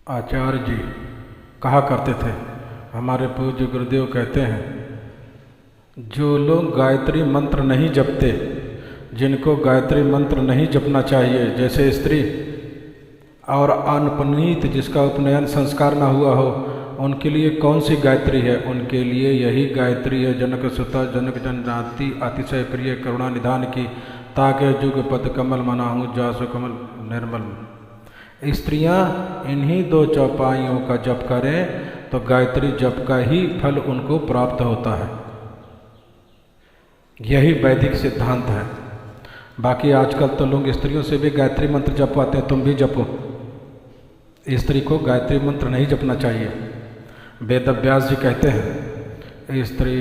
आचार्य जी कहा करते थे, हमारे पूज्य गुरुदेव कहते हैं, जो लोग गायत्री मंत्र नहीं जपते, जिनको गायत्री मंत्र नहीं जपना चाहिए, जैसे स्त्री और अनपनीत जिसका उपनयन संस्कार ना हुआ हो, उनके लिए कौन सी गायत्री है? उनके लिए यही गायत्री है, जनक सुता जनक जनजाति अतिशय प्रिय करुणा निधान की, ताके जुग पद कमल मनाहूँ जासु कमल निर्मल। स्त्रियां इन्हीं दो चौपाइयों का जप करें तो गायत्री जप का ही फल उनको प्राप्त होता है। यही वैदिक सिद्धांत है। बाकी आजकल तो लोग स्त्रियों से भी गायत्री मंत्र जपवाते हैं, तुम भी जपो। स्त्री को गायत्री मंत्र नहीं जपना चाहिए। वेद व्यास जी कहते हैं, स्त्री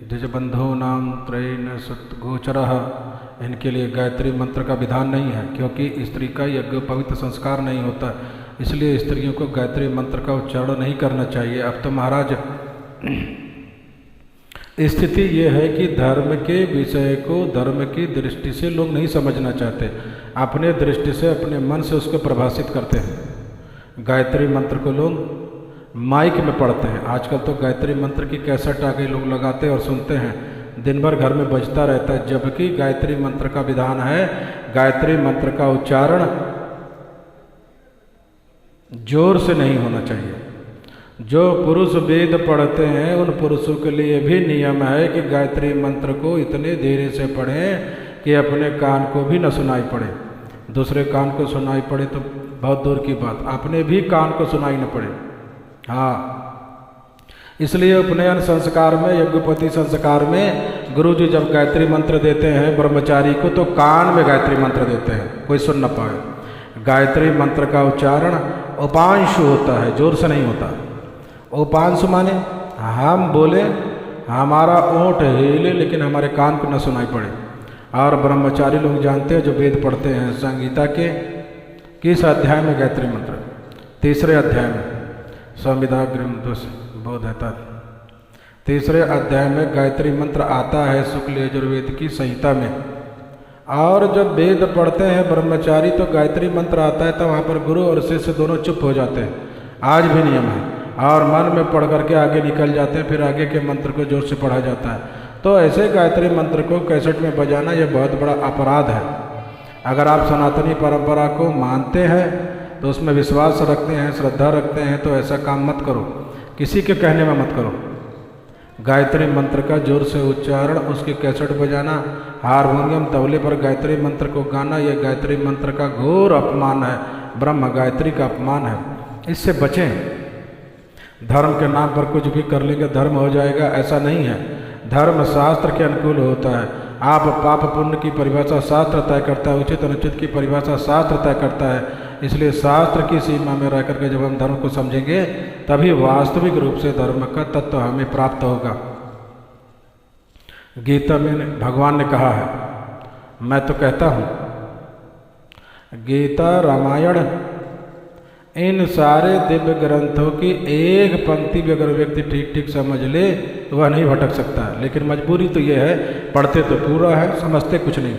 द्विजबंधो नाम त्रयेन सत्गोचरः, इनके लिए गायत्री मंत्र का विधान नहीं है, क्योंकि स्त्री का यज्ञ पवित्र संस्कार नहीं होता, इसलिए स्त्रियों को गायत्री मंत्र का उच्चारण नहीं करना चाहिए। अब तो महाराज स्थिति ये है कि धर्म के विषय को धर्म की दृष्टि से लोग नहीं समझना चाहते, अपने दृष्टि से अपने मन से उसको प्रभाषित करते हैं। गायत्री मंत्र को लोग माइक में पढ़ते हैं। आजकल तो गायत्री मंत्र की कैसेट आ गई, लोग लगाते और सुनते हैं, दिन भर घर में बजता रहता है, जबकि गायत्री मंत्र का विधान है, गायत्री मंत्र का उच्चारण जोर से नहीं होना चाहिए। जो पुरुष वेद पढ़ते हैं उन पुरुषों के लिए भी नियम है कि गायत्री मंत्र को इतने धीरे से पढ़ें कि अपने कान को भी न सुनाई पड़े। दूसरे कान को सुनाई पड़े तो बहुत दूर की बात, अपने भी कान को सुनाई न पड़े। हाँ, इसलिए उपनयन संस्कार में, यज्ञोपति संस्कार में गुरुजी जब गायत्री मंत्र देते हैं ब्रह्मचारी को, तो कान में गायत्री मंत्र देते हैं, कोई सुन न पाए। गायत्री मंत्र का उच्चारण उपांशु होता है, जोर से नहीं होता। उपांशु माने हम बोले, हमारा ओंठ हिले, लेकिन हमारे कान को न सुनाई पड़े। और ब्रह्मचारी लोग जानते हैं जो वेद पढ़ते हैं, संगीता के किस अध्याय में गायत्री मंत्र? तीसरे अध्याय में, संविदा गृह बोधता, तीसरे अध्याय में गायत्री मंत्र आता है शुक्ल यजुर्वेद की संहिता में। और जब वेद पढ़ते हैं ब्रह्मचारी तो गायत्री मंत्र आता है, तो वहाँ पर गुरु और शिष्य दोनों चुप हो जाते हैं। आज भी नियम है, और मन में पढ़ करके आगे निकल जाते हैं, फिर आगे के मंत्र को जोर से पढ़ा जाता है। तो ऐसे गायत्री मंत्र को कैसेट में बजाना यह बहुत बड़ा अपराध है। अगर आप सनातनी परंपरा को मानते हैं, तो उसमें विश्वास रखते हैं, श्रद्धा रखते हैं, तो ऐसा काम मत करो, किसी के कहने में मत करो। गायत्री मंत्र का जोर से उच्चारण, उसकी कैसेट बजाना, हारमोनियम तबले पर गायत्री मंत्र को गाना, यह गायत्री मंत्र का घोर अपमान है, ब्रह्म गायत्री का अपमान है। इससे बचें। धर्म के नाम पर कुछ भी कर लेंगे धर्म हो जाएगा, ऐसा नहीं है। धर्म शास्त्र के अनुकूल होता है। आप पाप पुण्य की परिभाषा शास्त्र तय करता है, उचित अनुचित की परिभाषा शास्त्र तय करता है। इसलिए शास्त्र की सीमा में रह करके जब हम धर्म को समझेंगे, तभी वास्तविक रूप से धर्म का तत्व हमें प्राप्त होगा। गीता में भगवान ने कहा है, मैं तो कहता हूँ, गीता, रामायण, इन सारे दिव्य ग्रंथों की एक पंक्ति भी अगर व्यक्ति ठीक ठीक समझ ले तो वह नहीं भटक सकता है। लेकिन मजबूरी तो यह है, पढ़ते तो पूरा है, समझते कुछ नहीं।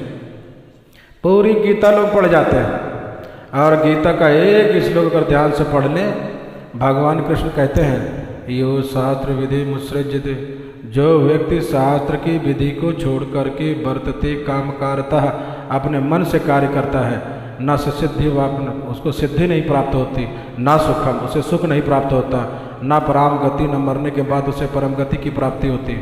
पूरी गीता लोग पढ़ जाते हैं, और गीता का एक श्लोक अगर ध्यान से पढ़ लें, भगवान कृष्ण कहते हैं, यो शास्त्र विधि मुत्सृज्यते, जो व्यक्ति शास्त्र की विधि को छोड़ करके वर्तते कामकारतः, अपने मन से कार्य करता है, न सिद्धि वापन, उसको सिद्धि नहीं प्राप्त होती, ना सुखम, उसे सुख नहीं प्राप्त होता, ना पराम गति, न मरने के बाद उसे परम गति की प्राप्ति होती।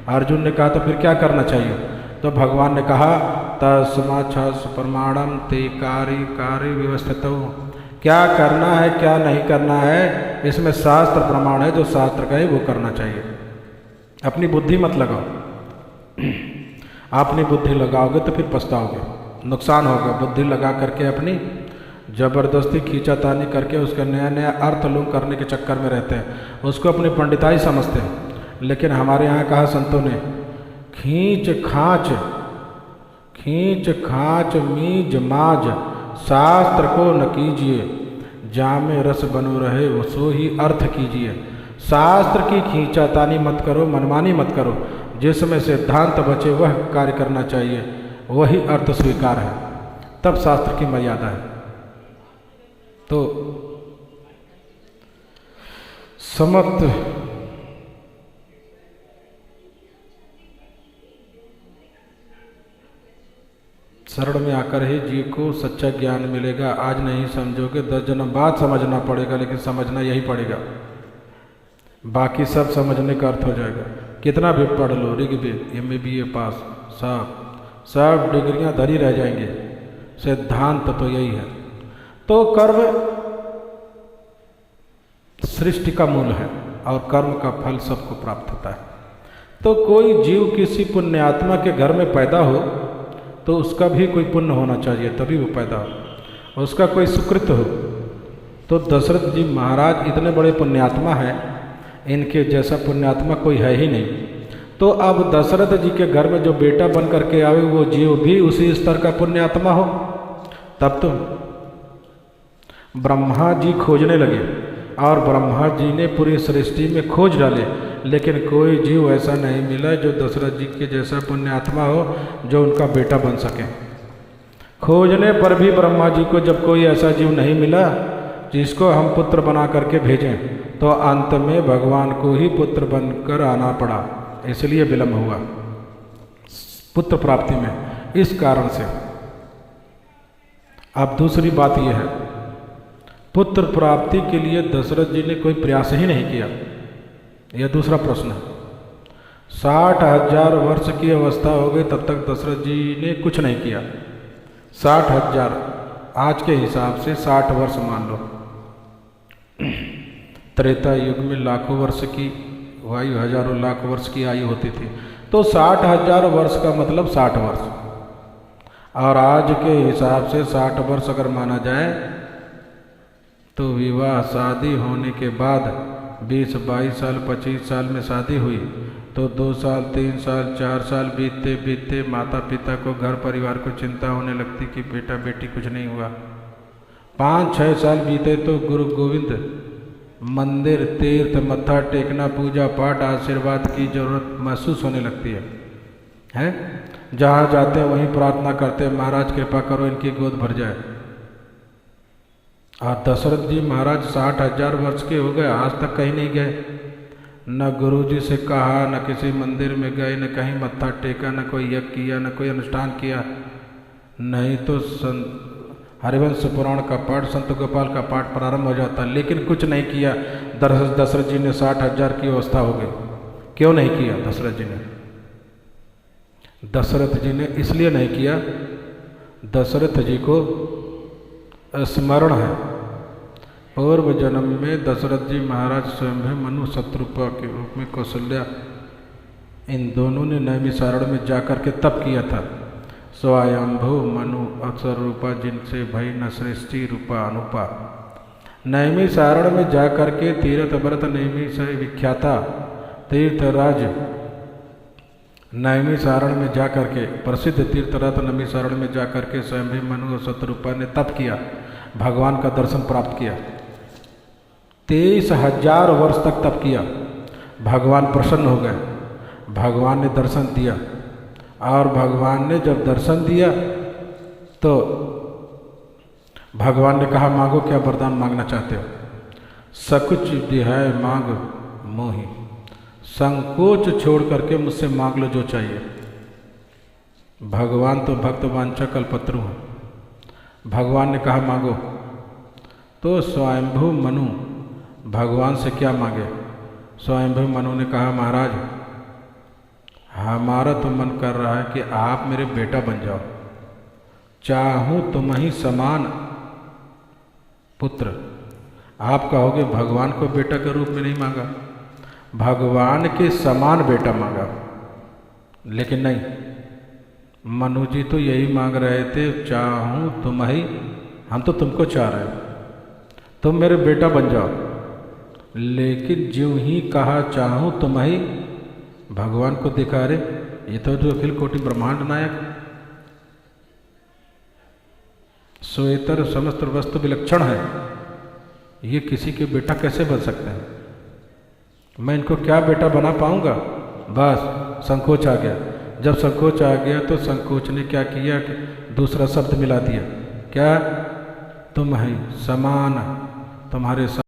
अर्जुन ने कहा तो फिर क्या करना चाहिए? तो भगवान ने कहा, तस्मात् प्रमाणम ते कार्य व्यवस्थित, क्या करना है क्या नहीं करना है, इसमें शास्त्र प्रमाण है, जो शास्त्र का है वो करना चाहिए। अपनी बुद्धि मत लगाओ। अपनी बुद्धि लगाओगे तो फिर पछताओगे, नुकसान होगा। बुद्धि लगा करके अपनी जबरदस्ती खींचातानी करके उसका नया नया अर्थ लोग करने के चक्कर में रहते हैं, उसको अपनी पंडिताई समझते हैं। लेकिन हमारे यहाँ कहा संतों ने, खींच खांच मीज माज, शास्त्र को न कीजिए, जामे रस बनो रहे वो सो ही अर्थ कीजिए। शास्त्र की खींचातानी मत करो, मनमानी मत करो, जिसमें सिद्धांत बचे वह कार्य करना चाहिए, वही अर्थ स्वीकार है, तब शास्त्र की मर्यादा है। तो समस्त शरण में आकर ही जीव को सच्चा ज्ञान मिलेगा। आज नहीं समझोगे 10 जन्म बाद समझना पड़ेगा, लेकिन समझना यही पड़ेगा। बाकी सब समझने का अर्थ हो जाएगा। कितना भी पढ़ लो, ऋग्वेद MA BA पास, सब डिग्रियां धरी रह जाएंगे। सिद्धांत तो यही है। तो कर्म सृष्टि का मूल है और कर्म का फल सबको प्राप्त होता है। तो कोई जीव किसी पुण्यात्मा के घर में पैदा हो तो उसका भी कोई पुण्य होना चाहिए, तभी वो पैदा हो, उसका कोई सुकृत हो। तो दशरथ जी महाराज इतने बड़े पुण्यात्मा हैं, इनके जैसा पुण्यात्मा कोई है ही नहीं। तो अब दशरथ जी के घर में जो बेटा बन करके आवे वो जीव भी उसी स्तर का पुण्यात्मा हो। तब तो ब्रह्मा जी खोजने लगे और ब्रह्मा जी ने पूरी सृष्टि में खोज डाले, लेकिन कोई जीव ऐसा नहीं मिला जो दशरथ जी के जैसा पुण्यात्मा हो जो उनका बेटा बन सके। खोजने पर भी ब्रह्मा जी को जब कोई ऐसा जीव नहीं मिला जिसको हम पुत्र बना करके भेजें, तो अंत में भगवान को ही पुत्र बनकर आना पड़ा। इसलिए विलंब हुआ पुत्र प्राप्ति में, इस कारण से। अब दूसरी बात यह है, पुत्र प्राप्ति के लिए दशरथ जी ने कोई प्रयास ही नहीं किया। यह दूसरा प्रश्न है। 60,000 वर्ष की अवस्था हो गई तब तक दशरथ जी ने कुछ नहीं किया। 60,000 आज के हिसाब से 60 वर्ष मान लो। त्रेता युग में लाखों वर्ष की आयु, हजारों लाख वर्ष की आयु होती थी। तो 60,000 वर्ष का मतलब 60 वर्ष, और आज के हिसाब से 60 वर्ष अगर माना जाए तो विवाह शादी होने के बाद 20-22 साल 25 साल में शादी हुई तो 2 साल 3 साल 4 साल बीतते बीतते माता पिता को, घर परिवार को चिंता होने लगती कि बेटा बेटी कुछ नहीं हुआ। 5-6 साल बीते तो गुरु गोविंद मंदिर, तीर्थ, मत्था टेकना, पूजा पाठ, आशीर्वाद की जरूरत महसूस होने लगती है? जहाँ जाते हैं वहीं प्रार्थना करते हैं, महाराज कृपा करो इनकी गोद भर जाए। और दशरथ जी महाराज 60,000 वर्ष के हो गए, आज तक कहीं नहीं गए। न गुरु जी से कहा, न किसी मंदिर में गए, न कहीं मत्था टेका, न कोई यज्ञ किया, न कोई अनुष्ठान किया। नहीं तो हरिवंश पुराण का पाठ, संत गोपाल का पाठ प्रारंभ हो जाता, लेकिन कुछ नहीं किया। दशरथ जी ने 60,000 की अवस्था हो गई। क्यों नहीं किया दशरथ जी ने? दशरथ जी ने इसलिए नहीं किया, दशरथ जी को स्मरण है पूर्व जन्म में दशरथ जी महाराज स्वयं मनु शत्रुपा के रूप में कौशल्या, इन दोनों ने नैमिषारण्य में जाकर के तप किया था। स्वयंभू मनु अक्षर रूपा जिनसे भई न सृष्टि रूपा अनुपा। नैमिषारण्य में जाकर के तीर्थ व्रत नैमिष विख्याता तीर्थराज नैमिषारण्य में जाकर के, प्रसिद्ध तीर्थराज नैमिषारण्य में जाकर के स्वयं मनु और शत्रुपा ने तप किया, भगवान का दर्शन प्राप्त किया। 23,000 वर्ष तक तप किया। भगवान प्रसन्न हो गए, भगवान ने दर्शन दिया, और भगवान ने जब दर्शन दिया तो भगवान ने कहा मांगो, क्या वरदान मांगना चाहते हो? सकुच दिहाय मांग मोहि, संकोच छोड़ करके मुझसे मांग लो जो चाहिए। भगवान तो भक्त वांछा कल्पत्रु हैं। भगवान ने कहा मांगो, तो स्वयंभू मनु भगवान से क्या मांगे? स्वयंभू मनु ने कहा महाराज हमारा तो मन कर रहा है कि आप मेरे बेटा बन जाओ, चाहूँ तुम ही समान पुत्र। आप कहोगे भगवान को बेटा के रूप में नहीं मांगा, भगवान के समान बेटा मांगा। लेकिन नहीं, मनु जी तो यही मांग रहे थे, चाहूँ तुम ही, हम तो तुमको चाह रहे हो, तुम मेरे बेटा बन जाओ। लेकिन ज्यों ही कहा चाहूँ तुम ही, भगवान को देखा, रे ये तो जो अखिल कोटि ब्रह्मांड नायक, स्वेतर समस्त वस्तु विलक्षण है, ये किसी के बेटा कैसे बन सकते हैं? मैं इनको क्या बेटा बना पाऊंगा? बस संकोच आ गया। जब संकोच आ गया तो संकोच ने क्या किया कि दूसरा शब्द मिला दिया। क्या? तुम ही समान, तुम्हारे